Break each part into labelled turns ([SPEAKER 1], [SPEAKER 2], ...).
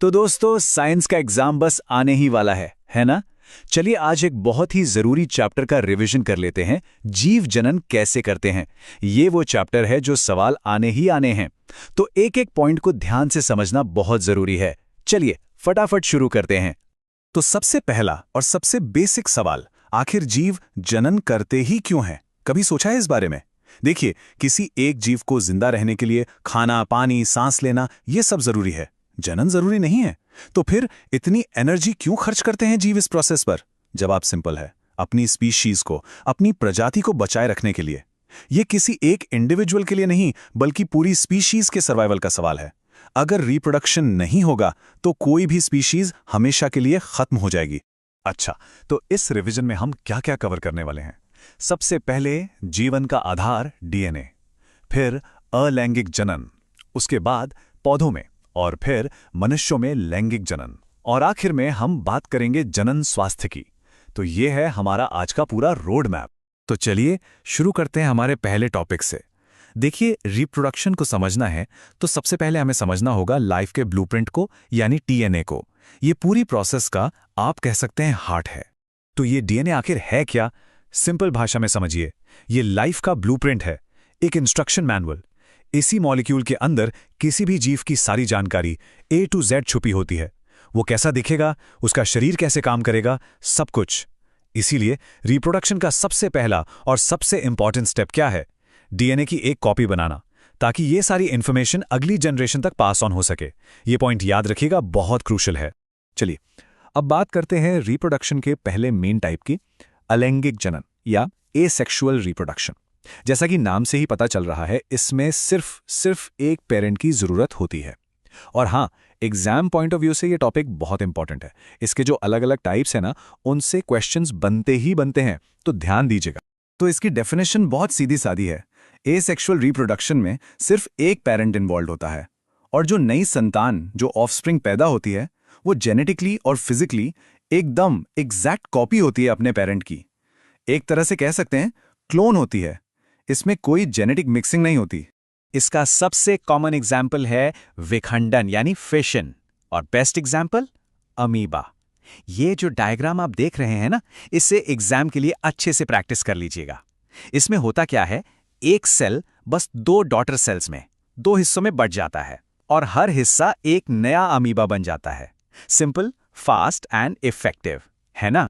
[SPEAKER 1] तो दोस्तों साइंस का एग्जाम बस आने ही वाला है ना। चलिए आज एक बहुत ही जरूरी चैप्टर का रिवीजन कर लेते हैं। जीव जनन कैसे करते हैं। ये वो चैप्टर है जो सवाल आने ही आने हैं, तो एक एक पॉइंट को ध्यान से समझना बहुत जरूरी है। चलिए फटाफट शुरू करते हैं।
[SPEAKER 2] तो सबसे पहला और सबसे बेसिक सवाल, आखिर जीव जनन करते ही क्यों हैं? कभी सोचा है इस बारे में? देखिए, किसी एक जीव को जिंदा रहने के लिए खाना, पानी, सांस लेना ये सब जरूरी है, जनन जरूरी नहीं है। तो फिर इतनी एनर्जी क्यों खर्च करते हैं जीव इस प्रोसेस पर? जवाब सिंपल है, अपनी स्पीशीज को, अपनी प्रजाति को बचाए रखने के लिए। ये किसी एक इंडिविजुअल के लिए नहीं, बल्कि पूरी स्पीशीज के सर्वाइवल का सवाल है। अगर रिप्रोडक्शन नहीं होगा तो कोई भी स्पीशीज हमेशा के लिए खत्म हो जाएगी। अच्छा, तो इस रिवीजन में हम क्या क्या कवर करने वाले हैं? सबसे पहले जीवन का आधार डीएनए, फिर अलैंगिक जनन, उसके बाद पौधों में, और फिर मनुष्यों में लैंगिक जनन, और आखिर में हम बात करेंगे जनन स्वास्थ्य की। तो ये है हमारा आज का पूरा रोड मैप। तो चलिए शुरू करते हैं हमारे पहले टॉपिक से। देखिए, रिप्रोडक्शन को समझना है तो सबसे पहले हमें समझना होगा लाइफ के ब्लूप्रिंट को, यानी डीएनए को। ये पूरी प्रोसेस का आप कह सकते हैं हार्ट है। तो ये डीएनए आखिर है क्या? सिंपल भाषा में समझिए, ये लाइफ का ब्लूप्रिंट है, एक इंस्ट्रक्शन मैनुअल। इसी मॉलिक्यूल के अंदर किसी भी जीव की सारी जानकारी A to Z छुपी होती है। वो कैसा दिखेगा, उसका शरीर कैसे काम करेगा, सब कुछ। इसीलिए रिप्रोडक्शन का सबसे पहला और सबसे इंपॉर्टेंट स्टेप क्या है? डीएनए की एक कॉपी बनाना, ताकि ये सारी इंफॉर्मेशन अगली जनरेशन तक पास ऑन हो सके। ये पॉइंट याद रखिएगा, बहुत क्रूशियल है। चलिए अब बात करते हैं रिप्रोडक्शन के पहले मेन टाइप की, अलैंगिक जनन या एसेक्सुअल रिप्रोडक्शन। जैसा कि नाम से ही पता चल रहा है, इसमें सिर्फ एक पेरेंट की जरूरत होती है। और हाँ, एग्जाम पॉइंट ऑफ व्यू से ये टॉपिक बहुत इंपॉर्टेंट है। इसके जो अलग अलग टाइप्स हैं ना, उनसे क्वेश्चंस बनते ही बनते हैं, तो ध्यान दीजिएगा। तो इसकी डेफिनेशन बहुत सीधी सादी है। एसेक्सुअल रिप्रोडक्शन में सिर्फ एक पेरेंट इन्वॉल्व होता है, और जो नई संतान, जो ऑफस्प्रिंग पैदा होती है, वो जेनेटिकली और फिजिकली एकदम एग्जैक्ट कॉपी होती है अपने पेरेंट की। एक तरह से कह सकते हैं क्लोन होती है। इसमें कोई जेनेटिक मिक्सिंग नहीं होती।
[SPEAKER 1] इसका सबसे कॉमन एग्जाम्पल है विखंडन यानी फिशन, और बेस्ट एग्जाम्पल अमीबा। ये जो डायग्राम आप देख रहे हैं ना, इससे एग्जाम के लिए अच्छे से प्रैक्टिस कर लीजिएगा। इसमें होता क्या है, एक सेल बस दो डॉटर सेल्स में, दो हिस्सों में बट जाता है, और हर हिस्सा एक नया अमीबा बन जाता है। सिंपल, फास्ट एंड इफेक्टिव, है ना?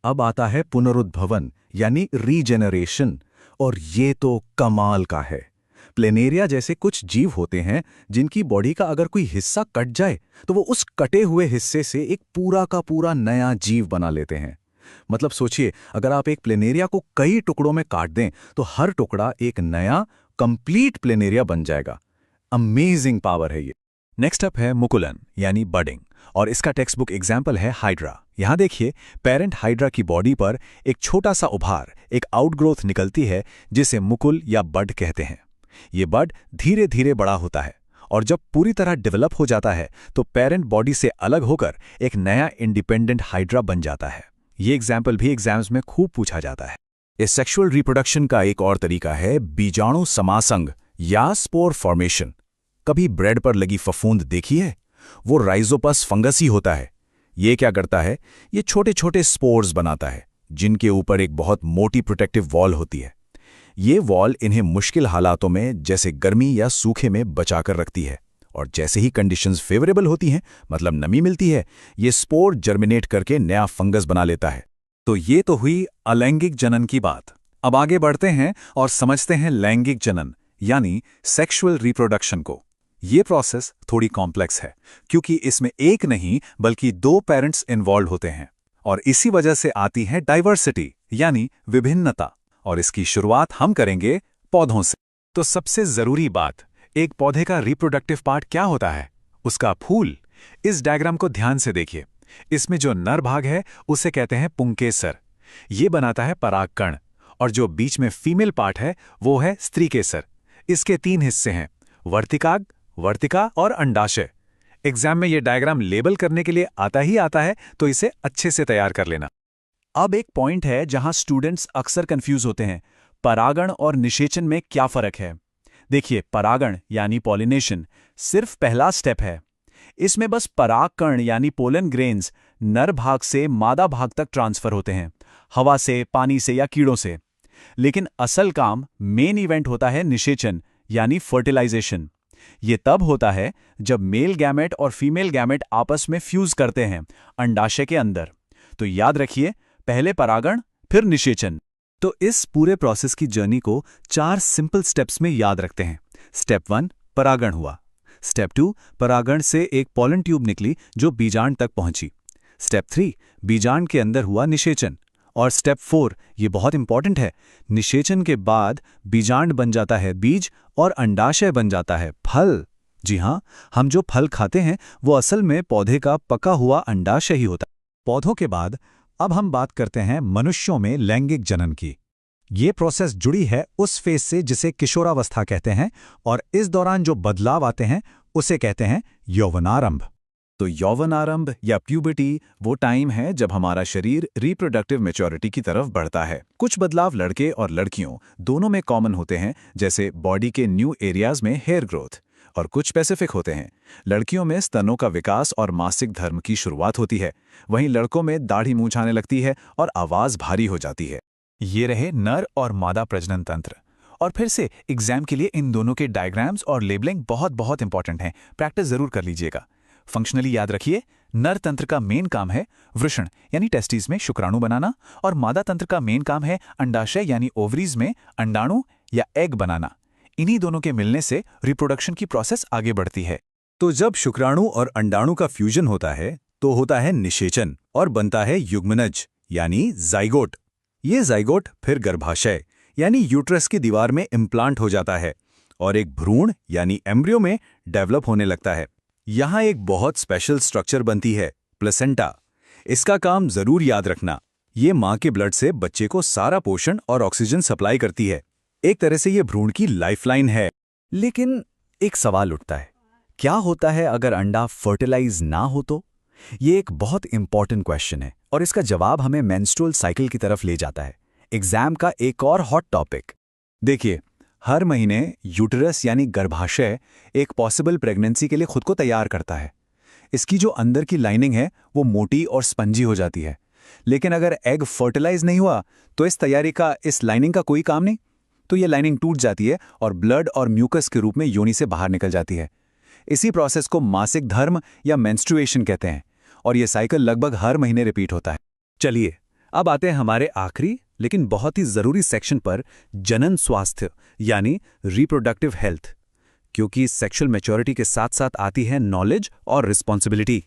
[SPEAKER 2] अब आता है पुनरुद्भवन यानी रीजेनरेशन, और ये तो कमाल का है। प्लेनेरिया जैसे कुछ जीव होते हैं जिनकी बॉडी का अगर कोई हिस्सा कट जाए तो वो उस कटे हुए हिस्से से एक पूरा का पूरा नया जीव बना लेते हैं। मतलब सोचिए, अगर आप एक प्लेनेरिया को कई टुकड़ों में काट दें तो हर टुकड़ा एक नया कंप्लीट प्लेनेरिया बन जाएगा। अमेजिंग पावर है ये। नेक्स्ट अप है मुकुलन यानी बडिंग, और इसका टेक्स्ट बुक एग्जाम्पल है हाइड्रा। यहां देखिए, पेरेंट हाइड्रा की बॉडी पर एक छोटा सा उभार, एक आउटग्रोथ निकलती है, जिसे मुकुल या बड कहते हैं। ये बड धीरे धीरे बड़ा होता है, और जब पूरी तरह डेवलप हो जाता है तो पेरेंट बॉडी से अलग होकर एक नया इंडिपेंडेंट हाइड्रा बन जाता है। ये एग्जाम्पल भी एग्जाम्स में खूब पूछा जाता है। इस सेक्सुअल रिप्रोडक्शन का एक और तरीका है बीजाणु समासंग या स्पोर फॉर्मेशन। कभी ब्रेड पर लगी फफूंद देखी है? वो राइजोपस फंगस ही होता है। ये क्या करता है, ये छोटे छोटे स्पोर्स बनाता है, जिनके ऊपर एक बहुत मोटी प्रोटेक्टिव वॉल होती है। ये वॉल इन्हें मुश्किल हालातों में, जैसे गर्मी या सूखे में, बचाकर रखती है, और जैसे ही कंडीशंस फेवरेबल होती हैं, मतलब नमी मिलती है, ये स्पोर जर्मिनेट करके नया फंगस बना लेता है। तो ये तो हुई अलैंगिक जनन की बात। अब आगे बढ़ते हैं और समझते हैं लैंगिक जनन यानी सेक्सुअल रिप्रोडक्शन को। ये प्रोसेस थोड़ी कॉम्प्लेक्स है, क्योंकि इसमें एक नहीं बल्कि दो पेरेंट्स इन्वॉल्व होते हैं, और इसी वजह से आती है डाइवर्सिटी यानी विभिन्नता। और इसकी शुरुआत हम करेंगे पौधों से। तो सबसे जरूरी बात, एक पौधे का रिप्रोडक्टिव पार्ट क्या होता है? उसका फूल। इस डायग्राम को ध्यान से देखिए। इसमें जो नर भाग है उसे कहते हैं पुंकेसर। ये बनाता है परागकण, और जो बीच में फीमेल पार्ट है वो है स्त्रीकेसर। इसके तीन हिस्से हैं, वर्तिकाग्र, वर्तिका और अंडाशय। एग्जाम में ये डायग्राम लेबल करने के लिए आता ही आता है, तो इसे अच्छे से तैयार कर लेना। अब एक पॉइंट है जहां स्टूडेंट्स अक्सर कंफ्यूज होते हैं, परागण और निषेचन में क्या फर्क है? देखिए, परागण यानी पॉलिनेशन सिर्फ पहला स्टेप है। इसमें बस परागकण यानी पोलन ग्रेन्स नर भाग से मादा भाग तक ट्रांसफर होते हैं, हवा से, पानी से या कीड़ों से। लेकिन असल काम, मेन इवेंट होता है निषेचन यानी फर्टिलाइजेशन। ये तब होता है जब मेल गैमेट और फीमेल गैमेट आपस में फ्यूज करते हैं अंडाशय के अंदर। तो याद रखिए, पहले परागण फिर निषेचन। तो इस पूरे प्रोसेस की जर्नी को 4 सिंपल स्टेप्स में याद रखते हैं। स्टेप 1 परागण हुआ। स्टेप 2 परागण से एक पॉलन ट्यूब निकली जो बीजांड तक पहुंची। स्टेप 3 बीजांड के अंदर हुआ निषेचन। और स्टेप 4 ये बहुत इंपॉर्टेंट है, निषेचन के बाद बीजांड बन जाता है बीज और अंडाशय बन जाता है फल। जी हाँ, हम जो फल खाते हैं वो असल में पौधे का पका हुआ अंडाशय ही होता है।
[SPEAKER 1] पौधों के बाद अब हम बात करते हैं मनुष्यों में लैंगिक जनन की। ये प्रोसेस जुड़ी है उस फेज से जिसे किशोरावस्था कहते हैं, और इस दौरान जो बदलाव आते हैं उसे कहते हैं यौवनारंभ।
[SPEAKER 2] तो यौवनारंभ या प्यूबर्टी वो टाइम है जब हमारा शरीर रिप्रोडक्टिव मैच्योरिटी की तरफ बढ़ता है। कुछ बदलाव लड़के और लड़कियों दोनों में कॉमन होते हैं, जैसे बॉडी के न्यू एरियाज में हेयर ग्रोथ, और कुछ स्पेसिफिक होते हैं। लड़कियों में स्तनों का विकास और मासिक धर्म की शुरुआत होती है, वहीं लड़कों में दाढ़ी मूंछ आने लगती है और आवाज भारी हो जाती है। ये रहे नर और मादा प्रजनन तंत्र। और फिर से एग्जाम के लिए इन दोनों के डायग्राम्स और लेबलिंग बहुत बहुत इंपॉर्टेंट हैं, प्रैक्टिस जरूर कर लीजिएगा। फंक्शनली याद रखिए, नर तंत्र का मेन काम है वृषण यानी टेस्टिस में शुक्राणु बनाना, और मादा तंत्र का मेन काम है अंडाशय यानी ओवरीज में अंडाणु या एग बनाना। इन्हीं दोनों के मिलने से रिप्रोडक्शन की प्रोसेस आगे बढ़ती है।
[SPEAKER 3] तो जब शुक्राणु और अंडाणु का फ्यूजन होता है तो होता है निषेचन और बनता है युग्मनज यानी जाइगोट। ये जाइगोट फिर गर्भाशय यानी यूट्रस की दीवार में इम्प्लांट हो जाता है और एक भ्रूण यानी एम्ब्रियो में डेवलप होने लगता है। यहाँ एक बहुत स्पेशल स्ट्रक्चर बनती है, प्लेसेंटा। इसका काम जरूर याद रखना, ये माँ के ब्लड से बच्चे को सारा पोषण और ऑक्सीजन सप्लाई करती है। एक तरह से ये भ्रूण की लाइफलाइन है।
[SPEAKER 2] लेकिन एक सवाल उठता है, क्या होता है अगर अंडा फर्टिलाइज ना हो तो? ये एक बहुत इंपॉर्टेंट क्वेश्चन है और इसका जवाब हमें मेंस्ट्रुअल साइकिल की तरफ ले जाता है, एग्जाम का एक और हॉट टॉपिक।
[SPEAKER 3] देखिए, हर महीने यूटेरस यानी गर्भाशय एक पॉसिबल प्रेगनेंसी के लिए खुद को तैयार करता है। इसकी जो अंदर की लाइनिंग है वो मोटी और स्पंजी हो जाती है। लेकिन अगर एग फर्टिलाइज नहीं हुआ तो इस तैयारी का, इस लाइनिंग का कोई काम नहीं। तो ये लाइनिंग टूट जाती है और ब्लड और म्यूकस के रूप में योनि से बाहर निकल जाती है। इसी प्रोसेस को मासिक धर्म या मेंस्ट्रुएशन कहते हैं और ये साइकिल लगभग हर महीने रिपीट होता है।
[SPEAKER 2] चलिए अब आते हैं हमारे आखिरी लेकिन बहुत ही जरूरी सेक्शन पर, जनन स्वास्थ्य यानी रिप्रोडक्टिव हेल्थ, क्योंकि सेक्सुअल मैच्योरिटी के साथ साथ आती है नॉलेज और रिस्पॉन्सिबिलिटी।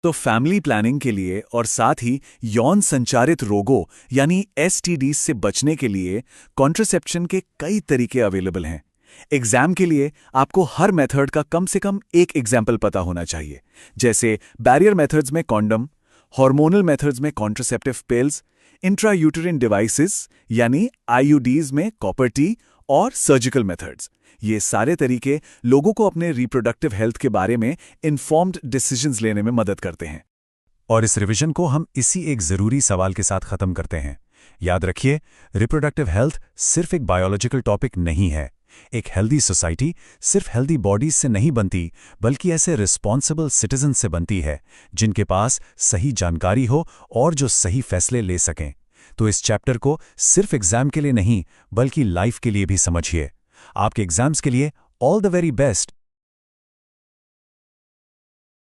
[SPEAKER 3] तो फैमिली प्लानिंग के लिए और साथ ही यौन संचारित रोगों यानी STDs से बचने के लिए कॉन्ट्रासेप्शन के कई तरीके अवेलेबल हैं। एग्जाम के लिए आपको हर मेथड का कम से कम एक एग्जाम्पल पता होना चाहिए, जैसे बैरियर मेथड्स में कॉन्डम, हार्मोनल मेथड्स में कॉन्ट्रासेप्टिव पिल्स, इंट्रायूटेरिन डिवाइसेस यानी IUDs में कॉपर टी और सर्जिकल मेथड्स। ये सारे तरीके लोगों को अपने रिप्रोडक्टिव हेल्थ के बारे में इन्फॉर्म्ड डिसीजंस लेने में मदद करते हैं।
[SPEAKER 1] और इस रिवीजन को हम इसी एक जरूरी सवाल के साथ खत्म करते हैं। याद रखिए, रिप्रोडक्टिव हेल्थ सिर्फ एक बायोलॉजिकल टॉपिक नहीं है। एक हेल्दी सोसाइटी सिर्फ हेल्दी बॉडीज से नहीं बनती, बल्कि ऐसे रिस्पॉन्सिबल सिटीजन से बनती है जिनके पास सही जानकारी हो और जो सही फैसले ले सकें। तो इस चैप्टर को सिर्फ एग्जाम के लिए नहीं, बल्कि लाइफ के लिए भी समझिए। आपके एग्जाम्स के लिए ऑल द वेरी बेस्ट।